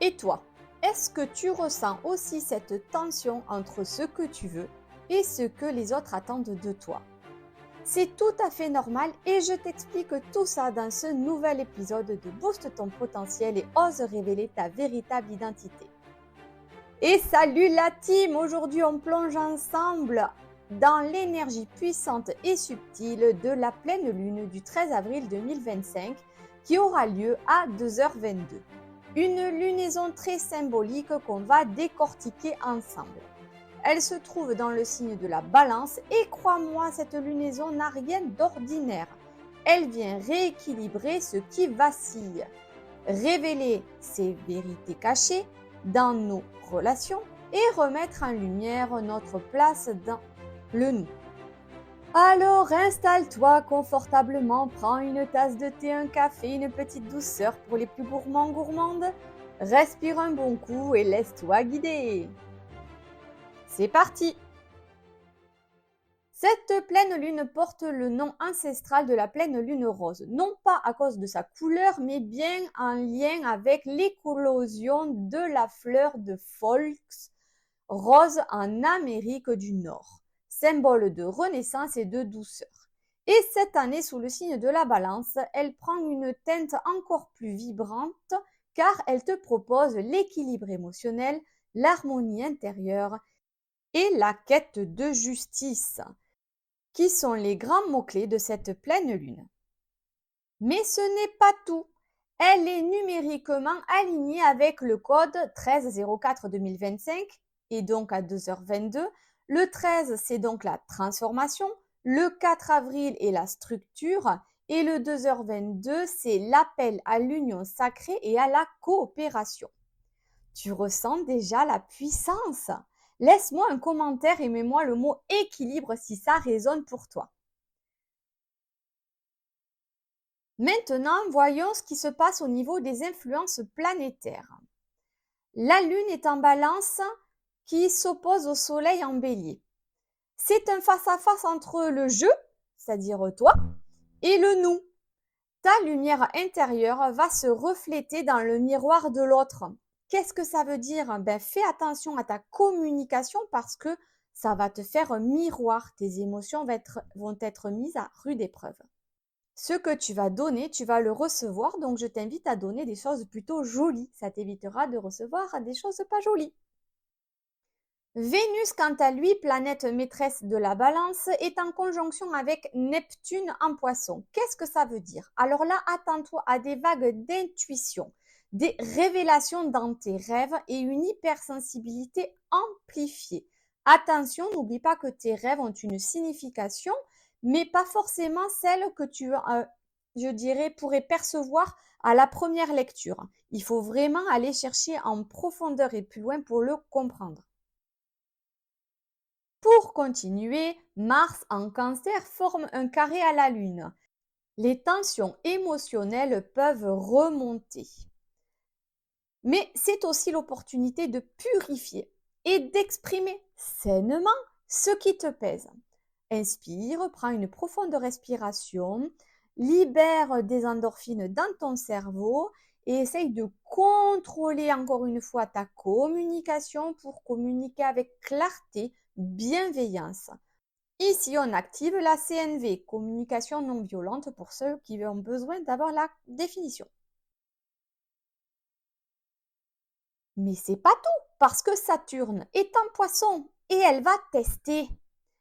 Et toi, est-ce que tu ressens aussi cette tension entre ce que tu veux et ce que les autres attendent de toi? C'est tout à fait normal et je t'explique tout ça dans ce nouvel épisode de Booste ton potentiel et ose révéler ta véritable identité. Et salut la team! Aujourd'hui on plonge ensemble dans l'énergie puissante et subtile de la pleine lune du 13 avril 2025 qui aura lieu à 2h22. Une lunaison très symbolique qu'on va décortiquer ensemble. Elle se trouve dans le signe de la balance et crois-moi, cette lunaison n'a rien d'ordinaire. Elle vient rééquilibrer ce qui vacille, révéler ses vérités cachées dans nos relations et remettre en lumière notre place dans le nous. Alors installe-toi confortablement, prends une tasse de thé, un café, une petite douceur pour les plus gourmands gourmandes. Respire un bon coup et laisse-toi guider. C'est parti! Cette pleine lune porte le nom ancestral de la pleine lune rose, non pas à cause de sa couleur, mais bien en lien avec l'éclosion de la fleur de Fox rose en Amérique du Nord, symbole de renaissance et de douceur. Et cette année, sous le signe de la balance, elle prend une teinte encore plus vibrante car elle te propose l'équilibre émotionnel, l'harmonie intérieure et la quête de justice, qui sont les grands mots-clés de cette pleine lune. Mais ce n'est pas tout. Elle est numériquement alignée avec le code 1304-2025 et donc à 2h22. Le 13, c'est donc la transformation. Le 4 avril est la structure. Et le 2h22, c'est l'appel à l'union sacrée et à la coopération. Tu ressens déjà la puissance. Laisse-moi un commentaire et mets-moi le mot équilibre si ça résonne pour toi. Maintenant, voyons ce qui se passe au niveau des influences planétaires. La Lune est en balance qui s'oppose au Soleil en bélier. C'est un face-à-face entre le je, c'est-à-dire toi, et le nous. Ta lumière intérieure va se refléter dans le miroir de l'autre. Qu'est-ce que ça veut dire? Fais attention à ta communication parce que ça va te faire un miroir. Tes émotions vont être mises à rude épreuve. Ce que tu vas donner, tu vas le recevoir, donc je t'invite à donner des choses plutôt jolies. Ça t'évitera de recevoir des choses pas jolies. Vénus, quant à lui, planète maîtresse de la balance, est en conjonction avec Neptune en poisson. Qu'est-ce que ça veut dire? Alors là, attends-toi à des vagues d'intuition, des révélations dans tes rêves et une hypersensibilité amplifiée. Attention, n'oublie pas que tes rêves ont une signification, mais pas forcément celle que tu, je dirais, pourrais percevoir à la première lecture. Il faut vraiment aller chercher en profondeur et plus loin pour le comprendre. Pour continuer, Mars en Cancer forme un carré à la Lune. Les tensions émotionnelles peuvent remonter. Mais c'est aussi l'opportunité de purifier et d'exprimer sainement ce qui te pèse. Inspire, prends une profonde respiration, libère des endorphines dans ton cerveau et essaye de contrôler encore une fois ta communication pour communiquer avec clarté, bienveillance. Ici, on active la CNV, communication non violente pour ceux qui ont besoin d'avoir la définition. Mais c'est pas tout, parce que Saturne est en poisson et elle va tester.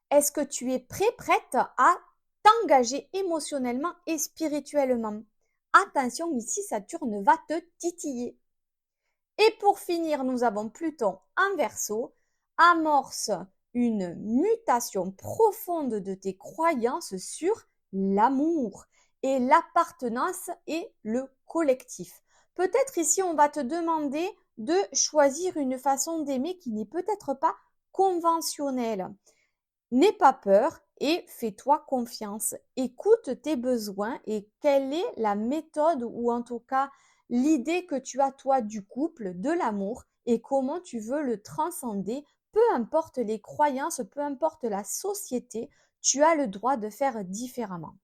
Est-ce que tu es prête à t'engager émotionnellement et spirituellement? Attention, ici, Saturne va te titiller. Et pour finir, nous avons Pluton en Verseau, amorce une mutation profonde de tes croyances sur l'amour et l'appartenance et le collectif. Peut-être ici, on va te demander de choisir une façon d'aimer qui n'est peut-être pas conventionnelle. N'aie pas peur et fais-toi confiance. Écoute tes besoins et quelle est la méthode ou en tout cas l'idée que tu as toi du couple, de l'amour et comment tu veux le transcender. Peu importe les croyances, peu importe la société, tu as le droit de faire différemment.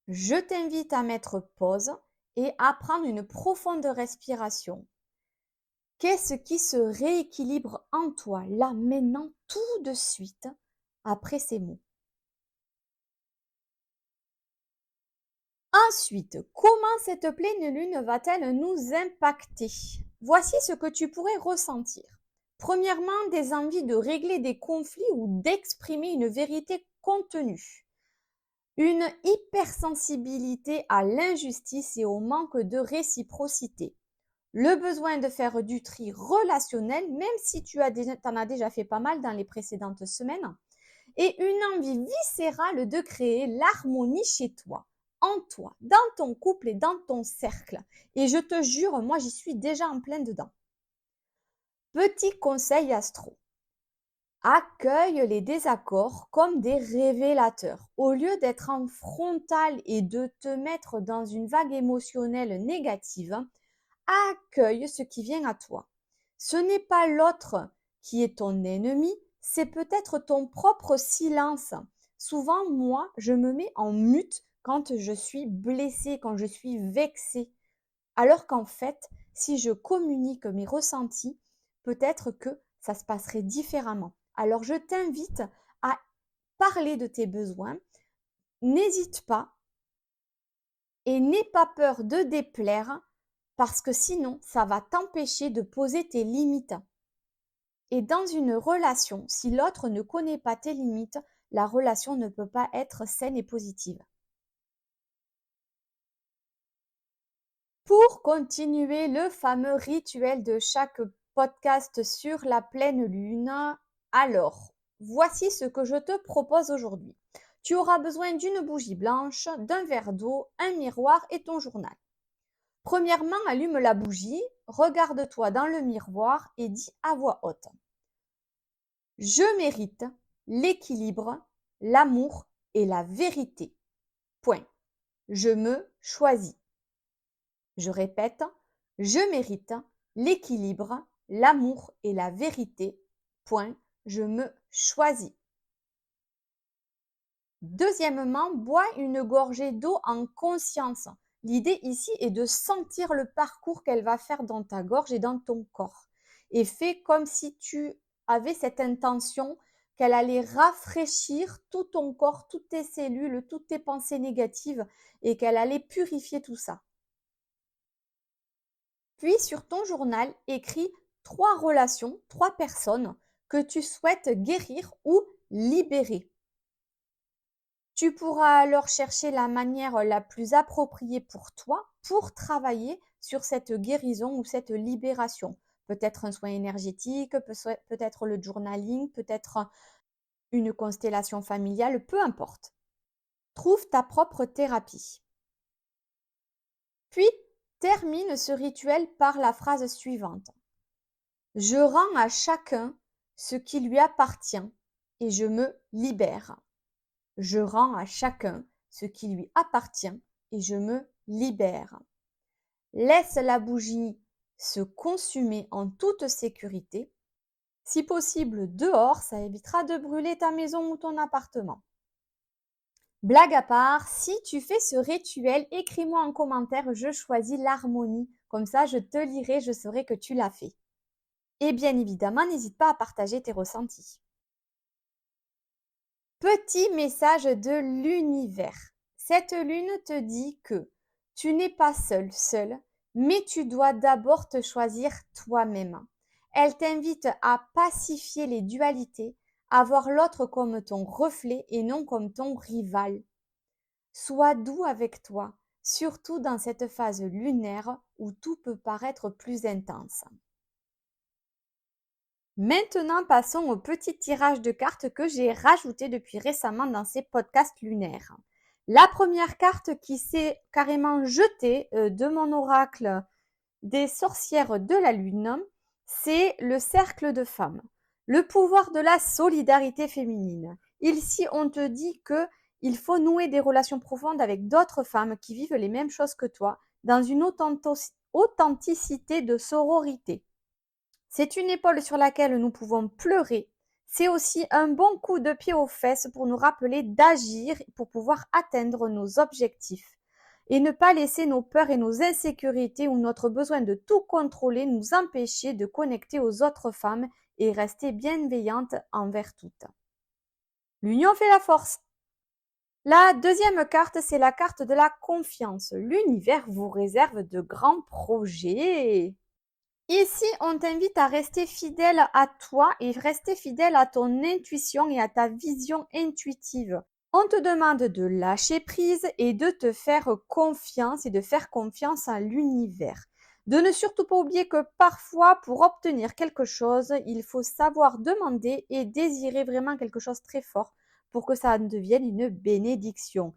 Je t'invite à mettre pause et à prendre une profonde respiration. Qu'est-ce qui se rééquilibre en toi, là, maintenant, tout de suite, après ces mots? Ensuite, comment cette pleine lune va-t-elle nous impacter? Voici ce que tu pourrais ressentir. Premièrement, des envies de régler des conflits ou d'exprimer une vérité contenue. Une hypersensibilité à l'injustice et au manque de réciprocité. Le besoin de faire du tri relationnel, même si t'en as déjà fait pas mal dans les précédentes semaines. Et une envie viscérale de créer l'harmonie chez toi, en toi, dans ton couple et dans ton cercle. Et je te jure, moi j'y suis déjà en plein dedans. Petit conseil astro. Accueille les désaccords comme des révélateurs. Au lieu d'être en frontal et de te mettre dans une vague émotionnelle négative, accueille ce qui vient à toi. Ce n'est pas l'autre qui est ton ennemi, c'est peut-être ton propre silence. Souvent, moi, je me mets en mute quand je suis blessée, quand je suis vexée. Alors qu'en fait, si je communique mes ressentis, peut-être que ça se passerait différemment. Alors je t'invite à parler de tes besoins. N'hésite pas et n'aie pas peur de déplaire parce que sinon, ça va t'empêcher de poser tes limites. Et dans une relation, si l'autre ne connaît pas tes limites, la relation ne peut pas être saine et positive. Pour continuer le fameux rituel de chaque podcast sur la pleine lune, alors, voici ce que je te propose aujourd'hui. Tu auras besoin d'une bougie blanche, d'un verre d'eau, un miroir et ton journal. Premièrement, allume la bougie, regarde-toi dans le miroir et dis à voix haute. Je mérite l'équilibre, l'amour et la vérité. Point. Je me choisis. Je répète, je mérite l'équilibre, l'amour et la vérité. Point. Je me choisis. Deuxièmement, bois une gorgée d'eau en conscience. L'idée ici est de sentir le parcours qu'elle va faire dans ta gorge et dans ton corps. Et fais comme si tu avais cette intention qu'elle allait rafraîchir tout ton corps, toutes tes cellules, toutes tes pensées négatives et qu'elle allait purifier tout ça. Puis sur ton journal, écris 3 relations, 3 personnes que tu souhaites guérir ou libérer. Tu pourras alors chercher la manière la plus appropriée pour toi pour travailler sur cette guérison ou cette libération. Peut-être un soin énergétique, peut-être le journaling, peut-être une constellation familiale, peu importe. Trouve ta propre thérapie. Puis, termine ce rituel par la phrase suivante. Je rends à chacun ce qui lui appartient et je me libère. Je rends à chacun ce qui lui appartient et je me libère. Laisse la bougie se consumer en toute sécurité. Si possible dehors, ça évitera de brûler ta maison ou ton appartement. Blague à part, si tu fais ce rituel, écris-moi en commentaire, je choisis l'harmonie. Comme ça, je te lirai, je saurai que tu l'as fait. Et bien évidemment, n'hésite pas à partager tes ressentis. Petit message de l'univers. Cette lune te dit que tu n'es pas seul, mais tu dois d'abord te choisir toi-même. Elle t'invite à pacifier les dualités, à voir l'autre comme ton reflet et non comme ton rival. Sois doux avec toi, surtout dans cette phase lunaire où tout peut paraître plus intense. Maintenant, passons au petit tirage de cartes que j'ai rajouté depuis récemment dans ces podcasts lunaires. La première carte qui s'est carrément jetée de mon oracle des sorcières de la lune, c'est le cercle de femmes. Le pouvoir de la solidarité féminine. Ici, on te dit que il faut nouer des relations profondes avec d'autres femmes qui vivent les mêmes choses que toi, dans une authenticité de sororité. C'est une épaule sur laquelle nous pouvons pleurer. C'est aussi un bon coup de pied aux fesses pour nous rappeler d'agir pour pouvoir atteindre nos objectifs. et ne pas laisser nos peurs et nos insécurités ou notre besoin de tout contrôler nous empêcher de connecter aux autres femmes et rester bienveillante envers toutes. L'union fait la force. La deuxième carte, c'est la carte de la confiance. L'univers vous réserve de grands projets. Ici, on t'invite à rester fidèle à toi et rester fidèle à ton intuition et à ta vision intuitive. On te demande de lâcher prise et de te faire confiance et de faire confiance à l'univers. De ne surtout pas oublier que parfois, pour obtenir quelque chose, il faut savoir demander et désirer vraiment quelque chose très fort pour que ça devienne une bénédiction.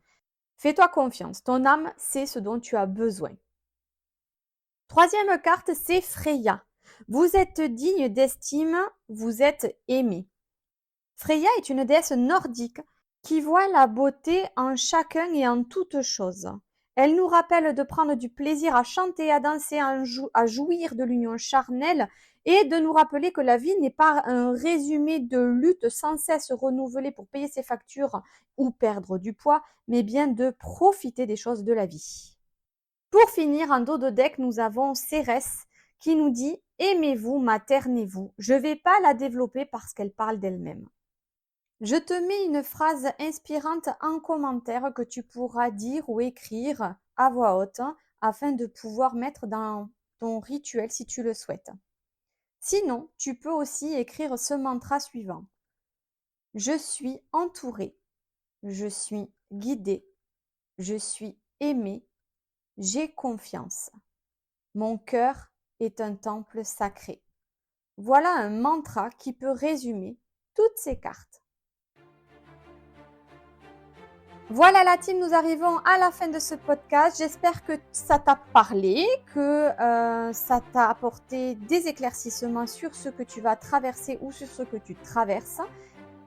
Fais-toi confiance, ton âme sait ce dont tu as besoin. Troisième carte, c'est Freya. Vous êtes digne d'estime, vous êtes aimé. Freya est une déesse nordique qui voit la beauté en chacun et en toute chose. Elle nous rappelle de prendre du plaisir à chanter, à danser, à jouir de l'union charnelle et de nous rappeler que la vie n'est pas un résumé de luttes sans cesse renouvelées pour payer ses factures ou perdre du poids, mais bien de profiter des choses de la vie. Pour finir, en dos de deck, nous avons Cérès qui nous dit « Aimez-vous, maternez-vous ». Je ne vais pas la développer parce qu'elle parle d'elle-même. Je te mets une phrase inspirante en commentaire que tu pourras dire ou écrire à voix haute afin de pouvoir mettre dans ton rituel si tu le souhaites. Sinon, tu peux aussi écrire ce mantra suivant. Je suis entourée, je suis guidée, je suis aimée, j'ai confiance. Mon cœur est un temple sacré. Voilà un mantra qui peut résumer toutes ces cartes. Voilà la team, nous arrivons à la fin de ce podcast. J'espère que ça t'a parlé, que ça t'a apporté des éclaircissements sur ce que tu vas traverser ou sur ce que tu traverses.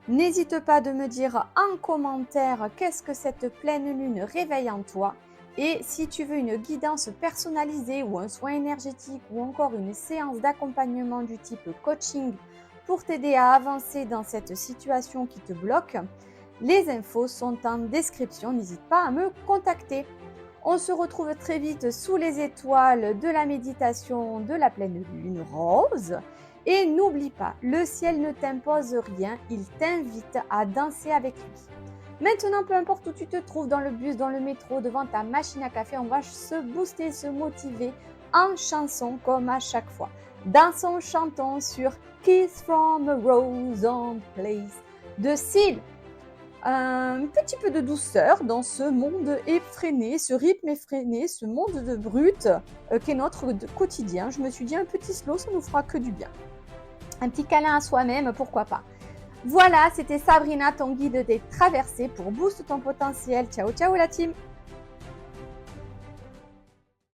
N'hésite pas de me dire en commentaire qu'est-ce que cette pleine lune réveille en toi. Et si tu veux une guidance personnalisée ou un soin énergétique ou encore une séance d'accompagnement du type coaching pour t'aider à avancer dans cette situation qui te bloque, les infos sont en description, n'hésite pas à me contacter. On se retrouve très vite sous les étoiles de la méditation de la pleine lune rose. Et n'oublie pas, le ciel ne t'impose rien, il t'invite à danser avec lui. Maintenant, peu importe où tu te trouves, dans le bus, dans le métro, devant ta machine à café, on va se booster, se motiver en chanson comme à chaque fois. Dansons, chantons sur Kiss from a Rose on Place de Seal. Un petit peu de douceur dans ce monde effréné, ce rythme effréné, ce monde de brut qu'est notre quotidien. Je me suis dit un petit slow, ça nous fera que du bien. Un petit câlin à soi-même, pourquoi pas. Voilà, c'était Sabrina, ton guide des traversées pour booster ton potentiel. Ciao, ciao la team!